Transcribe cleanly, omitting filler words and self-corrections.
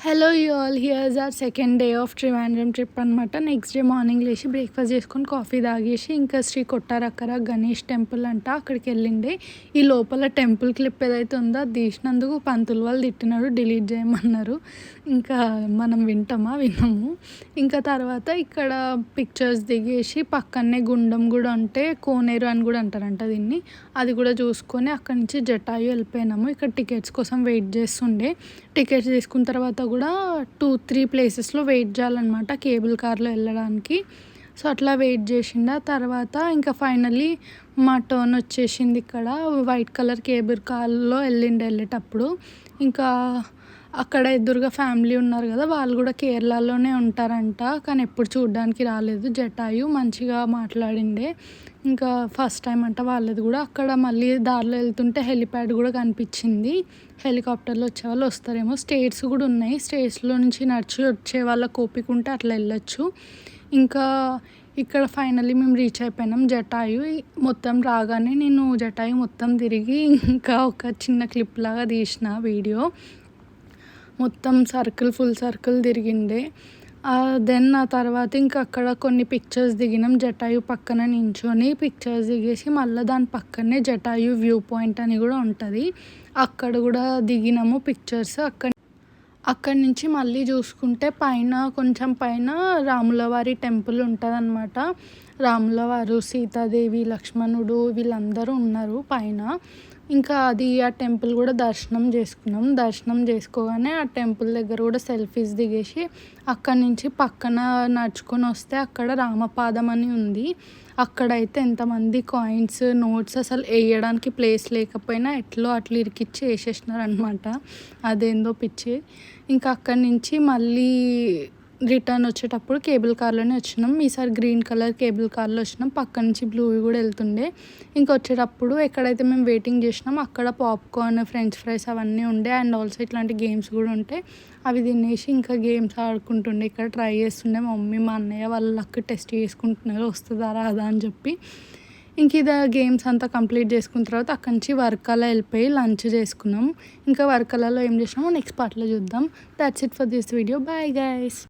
Hello you all, here's our second day of Trivandrum trip అనమాట. Next day morning లేచి breakfast చేసుకొని coffee తాగేసి ఇంకా శ్రీ కొట్టారక్కర గణేష్ టెంపుల్ అంట అక్కడికి వెళ్ళిండే. ఈ లోపల టెంపుల్ క్లిప్ ఏదైతే ఉందో అది తీసినందుకు పంతులు వాళ్ళు తిట్టినాడు, డిలీట్ చేయమన్నారు. ఇంకా మనం వినము. ఇంకా తర్వాత ఇక్కడ పిక్చర్స్ దిగేసి పక్కనే గుండం కూడా ఉంటే కోనేరు అని కూడా అంటారంట దీన్ని, అది కూడా చూసుకొని అక్కడి నుంచి జటాయు వెళ్ళిపోయినాము. ఇక్కడ టికెట్స్ కోసం వెయిట్ చేస్తుండే. టికెట్స్ తీసుకున్న తర్వాత కూడా 2-3 ప్లేసెస్లో వెయిట్ చేయాలన్నమాట కేబుల్ కార్లో వెళ్ళడానికి. సో అట్లా వెయిట్ చేసిండ తర్వాత ఇంకా ఫైనల్లీ మా టర్న్ వచ్చేసింది. ఇక్కడ వైట్ కలర్ కేబుల్ కార్లో వెళ్ళేటప్పుడు ఇంకా అక్కడ ఎదురుగా ఫ్యామిలీ ఉన్నారు కదా, వాళ్ళు కూడా కేరళలోనే ఉంటారంట, కానీ ఎప్పుడు చూడడానికి రాలేదు. జటాయు మంచిగా మాట్లాడిండే. ఇంకా ఫస్ట్ టైం అంట వాళ్ళది కూడా. అక్కడ మళ్ళీ దారిలో వెళ్తుంటే హెలిప్యాడ్ కూడా కనిపించింది. హెలికాప్టర్లో వచ్చే వాళ్ళు వస్తారేమో. స్టేట్స్ కూడా ఉన్నాయి, స్టేట్స్లో నుంచి నడిచి వచ్చే వాళ్ళకి ఓపిక ఉంటే అట్లా వెళ్ళొచ్చు. ఇంకా ఇక్కడ ఫైనల్లీ మేము రీచ్ అయిపోయినాం జటాయు. మొత్తం రాగానే నేను జటాయు మొత్తం తిరిగి ఇంకా ఒక చిన్న క్లిప్ లాగా తీసిన వీడియో. మొత్తం ఫుల్ సర్కిల్ తిరిగిండే. దెన్ ఆ తర్వాత ఇంకా అక్కడ కొన్ని పిక్చర్స్ దిగినాం. జటాయు పక్కన నించొని పిక్చర్స్ దిగేసి మళ్ళీ దాని పక్కనే జటాయు వ్యూ పాయింట్ అని కూడా ఉంటుంది, అక్కడ కూడా దిగినాము పిక్చర్స్. అక్కడి నుంచి మళ్ళీ చూసుకుంటే కొంచెం పైన రాములవారి టెంపుల్ ఉంటుంది అనమాట. రాములవారు, సీతాదేవి, లక్ష్మణుడు వీళ్ళందరూ ఉన్నారు పైన. ఇంకా ఆ టెంపుల్ కూడా దర్శనం చేసుకున్నాం. దర్శనం చేసుకోగానే ఆ టెంపుల్ దగ్గర కూడా సెల్ఫీస్ దిగేసి అక్కడి నుంచి పక్కన నడుచుకొని వస్తే అక్కడ రామపాదం అని ఉంది. అక్కడైతే ఎంతమంది కాయిన్స్, నోట్స్ అసలు వేయడానికి ప్లేస్ లేకపోయినా అట్లా ఇరికిచ్చి వేసేసినారు అనమాట. అదేందో పిచ్చి. ఇంకా అక్కడి నుంచి మళ్ళీ రిటర్న్ వచ్చేటప్పుడు కేబుల్ కార్లోనే వచ్చినాం. ఈసారి గ్రీన్ కలర్ కేబుల్ కార్లో వచ్చినాం. పక్క నుంచి బ్లూ కూడా వెళ్తుండే. ఇంకా వచ్చేటప్పుడు ఎక్కడైతే మేము వెయిటింగ్ చేసినాం అక్కడ పాప్కార్న్, ఫ్రెంచ్ ఫ్రైస్ అవన్నీ ఉండే. అండ్ ఆల్సో ఇట్లాంటి గేమ్స్ కూడా ఉంటాయి. అవి తినేసి ఇంకా గేమ్స్ ఆడుకుంటుండే. ఇక్కడ ట్రై చేస్తుండే మా మమ్మీ, మా అన్నయ్య వాళ్ళ లక్ టెస్ట్ చేసుకుంటున్నారు వస్తుందా రాదా అని చెప్పి. ఇంక గేమ్స్ అంతా కంప్లీట్ చేసుకున్న తర్వాత అక్కడి నుంచి వర్కలా వెళ్ళిపోయి లంచ్ చేసుకున్నాం. ఇంకా వర్కలలో ఏం చేసినామో నెక్స్ట్ పార్ట్లో చూద్దాం. That's it for this video. Bye guys.